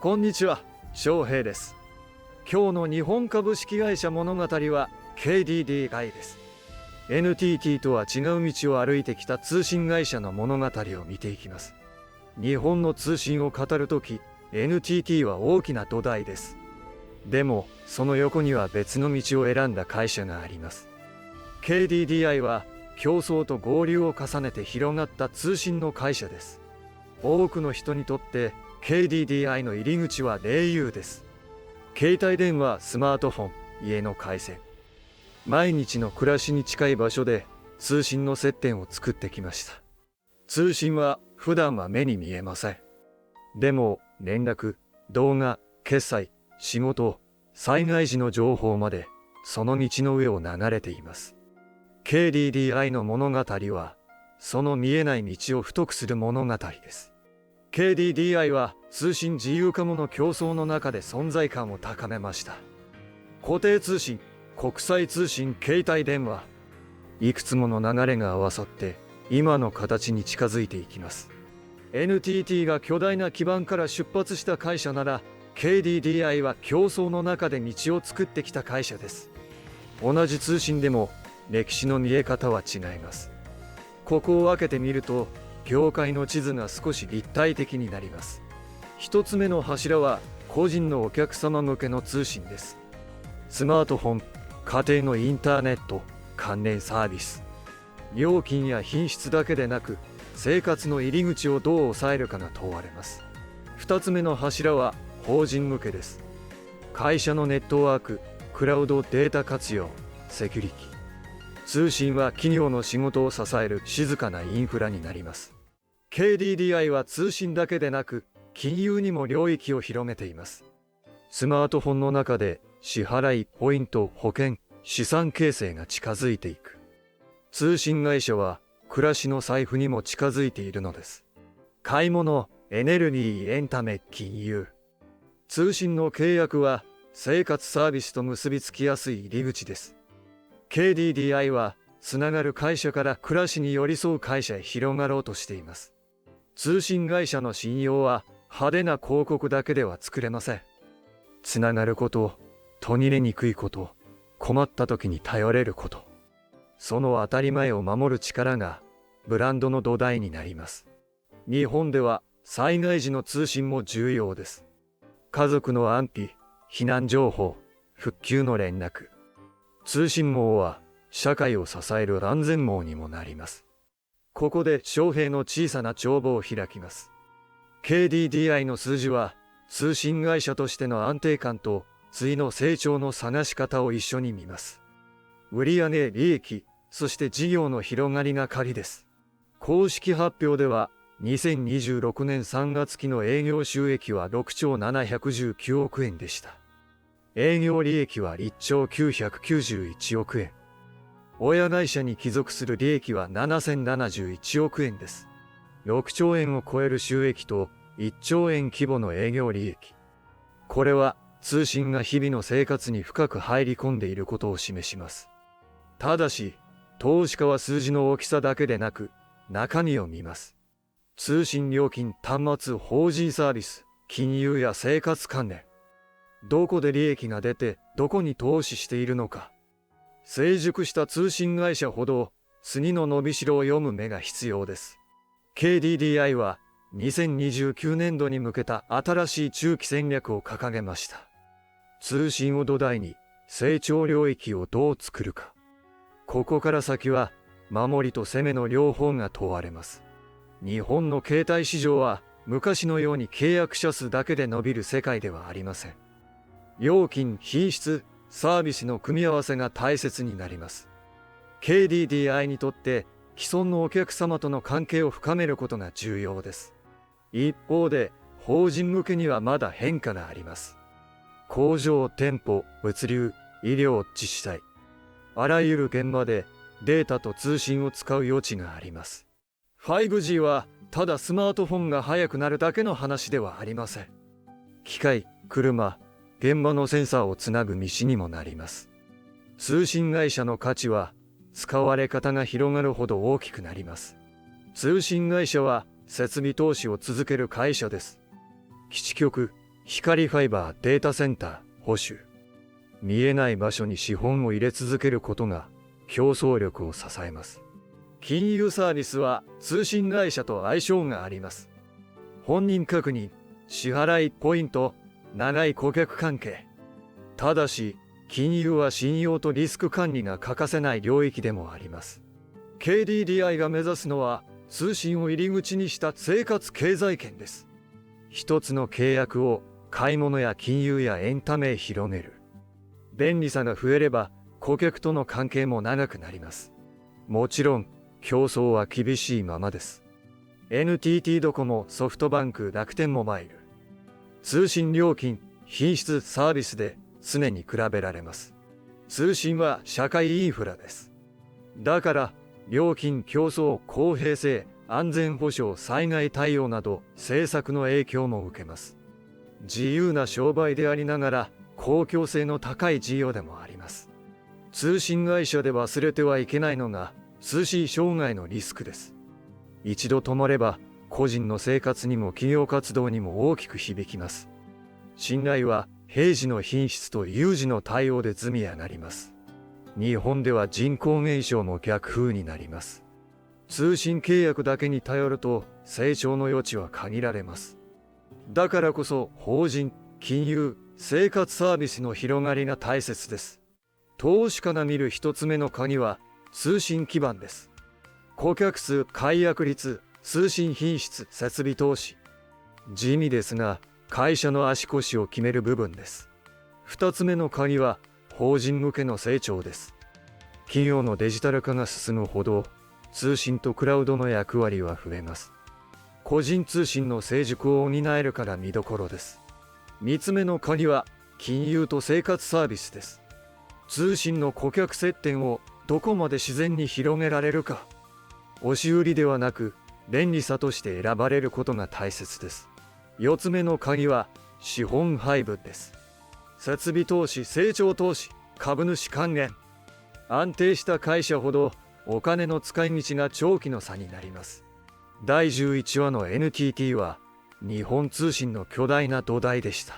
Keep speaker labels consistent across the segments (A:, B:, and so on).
A: こんにちは、翔平です。今日の日本株式会社物語は KDDI です。NTT とは違う道を歩いてきた通信会社の物語を見ていきます。日本の通信を語るとき、NTT は大きな土台です。でも、その横には別の道を選んだ会社があります。KDDI は競争と合流を重ねて広がった通信の会社です。多くの人にとって KDDI の入り口はauです。携帯電話、スマートフォン、家の回線。毎日の暮らしに近い場所で通信の接点を作ってきました。通信は普段は目に見えません。でも連絡、動画、決済、仕事、災害時の情報までその道の上を流れています。KDDI の物語はその見えない道を太くする物語です。KDDI は通信自由化もの競争の中で存在感を高めました。固定通信、国際通信、携帯電話、いくつもの流れが合わさって今の形に近づいていきます。NTT が巨大な基盤から出発した会社なら KDDI は競争の中で道を作ってきた会社です。同じ通信でも歴史の見え方は違います。ここを分けてみると業界の地図が少し立体的になります。一つ目の柱は個人のお客様向けの通信です。スマートフォン、家庭のインターネット、関連サービス。料金や品質だけでなく生活の入り口をどう抑えるかが問われます。二つ目の柱は法人向けです。会社のネットワーク、クラウドデータ活用、セキュリティ。通信は企業の仕事を支える静かなインフラになります。KDDI は通信だけでなく金融にも領域を広めています。スマートフォンの中で支払い、ポイント、保険、資産形成が近づいていく。通信会社は暮らしの財布にも近づいているのです。買い物、エネルギー、エンタメ、金融。通信の契約は生活サービスと結びつきやすい入り口です。KDDI はつながる会社から暮らしに寄り添う会社へ広がろうとしています。通信会社の信用は派手な広告だけでは作れません。つながること、途切れにくいこと、困った時に頼れること。その当たり前を守る力がブランドの土台になります。日本では災害時の通信も重要です。家族の安否、避難情報、復旧の連絡。通信網は社会を支える安全網にもなります。ここで翔平の小さな帳簿を開きます。KDDI の数字は通信会社としての安定感と次の成長の探し方を一緒に見ます。売上、利益、そして事業の広がりが鍵です。公式発表では2026年3月期の営業収益は6兆719億円でした。営業利益は1兆991億円。親会社に帰属する利益は7071億円です。6兆円を超える収益と1兆円規模の営業利益。これは通信が日々の生活に深く入り込んでいることを示します。ただし、投資家は数字の大きさだけでなく中身を見ます。通信料金、端末、法人サービス、金融や生活関連。どこで利益が出てどこに投資しているのか。成熟した通信会社ほど次の伸びしろを読む目が必要です。KDDI は2029年度に向けた新しい中期戦略を掲げました。通信を土台に成長領域をどう作るか。ここから先は守りと攻めの両方が問われます。日本の携帯市場は昔のように契約者数だけで伸びる世界ではありません。料金、品質、サービスの組み合わせが大切になります。KDDI にとって既存のお客様との関係を深めることが重要です。一方で法人向けにはまだ変化があります。工場、店舗、物流、医療、自治体。あらゆる現場でデータと通信を使う余地があります。5G はただスマートフォンが速くなるだけの話ではありません。機械、車、現場のセンサーをつなぐ道にもなります。通信会社の価値は使われ方が広がるほど大きくなります。通信会社は設備投資を続ける会社です。基地局、光ファイバーデータセンター保守。見えない場所に資本を入れ続けることが競争力を支えます。金融サービスは通信会社と相性があります。本人確認、支払いポイント、長い顧客関係。ただし、金融は信用とリスク管理が欠かせない領域でもあります。KDDI が目指すのは通信を入り口にした生活経済圏です。一つの契約を買い物や金融やエンタメへ広げる。便利さが増えれば顧客との関係も長くなります。もちろん競争は厳しいままです。NTT ドコモ、ソフトバンク、楽天モバイル。通信料金、品質、サービスで常に比べられます。通信は社会インフラです。だから料金、競争、公平性、安全保障、災害対応など政策の影響も受けます。自由な商売でありながら公共性の高い事業でもあります。通信会社で忘れてはいけないのが通信障害のリスクです。一度止まれば個人の生活にも企業活動にも大きく響きます。信頼は平時の品質と有事の対応で積み上がります。日本では人口減少も逆風になります。通信契約だけに頼ると成長の余地は限られます。だからこそ法人、金融、生活サービスの広がりが大切です。投資家が見る一つ目の鍵は通信基盤です。顧客数、解約率、通信品質、設備投資。地味ですが会社の足腰を決める部分です。二つ目の鍵は法人向けの成長です。企業のデジタル化が進むほど通信とクラウドの役割は増えます。個人通信の成熟を担えるから見どころです。三つ目の鍵は金融と生活サービスです。通信の顧客接点をどこまで自然に広げられるか。押し売りではなく便利さとして選ばれることが大切です。四つ目の鍵は資本配分です。設備投資、成長投資、株主還元。安定した会社ほどお金の使い道が長期の差になります。第11話の NTT は日本通信の巨大な土台でした。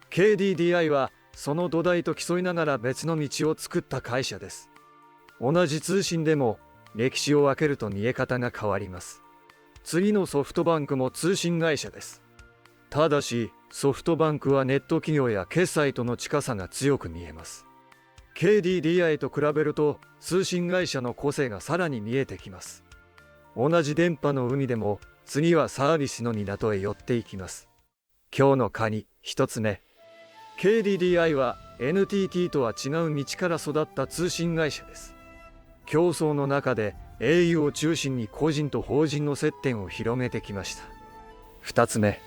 A: KDDI はその土台と競いながら別の道を作った会社です。同じ通信でも歴史を分けると見え方が変わります。次のソフトバンクも通信会社です。ただしソフトバンクはネット企業や決済との近さが強く見えます。KDDI と比べると通信会社の個性がさらに見えてきます。同じ電波の海でも次はサービスの港へ寄っていきます。今日の鍵一つ目。KDDI は NTT とは違う道から育った通信会社です。競争の中で au を中心に個人と法人の接点を広げてきました。二つ目。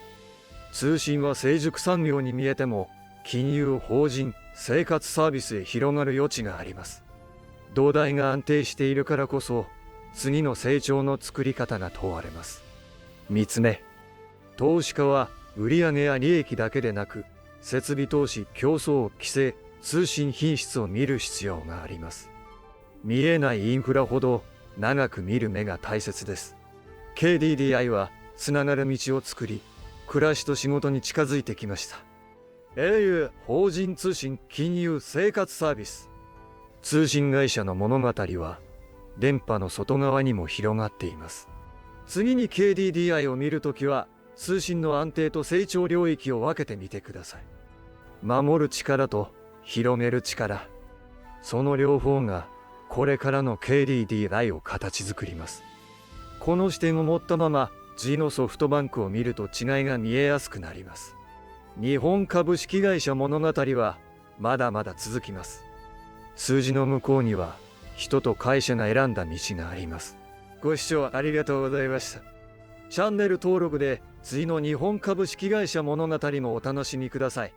A: 通信は成熟産業に見えても金融、法人、生活サービスへ広がる余地があります。土台が安定しているからこそ次の成長の作り方が問われます。三つ目。投資家は売上や利益だけでなく設備投資、競争、規制、通信品質を見る必要があります。見えないインフラほど長く見る目が大切です。KDDI はつながる道を作り暮らしと仕事に近づいてきました。au、法人通信、金融、生活サービス。通信会社の物語は電波の外側にも広がっています。次に KDDI を見るときは通信の安定と成長領域を分けてみてください。守る力と広げる力。その両方がこれからの KDDI を形作ります。この視点を持ったまま次のソフトバンクを見ると違いが見えやすくなります。日本株式会社物語はまだまだ続きます。数字の向こうには人と会社が選んだ道があります。ご視聴ありがとうございました。チャンネル登録で次の日本株式会社物語もお楽しみください。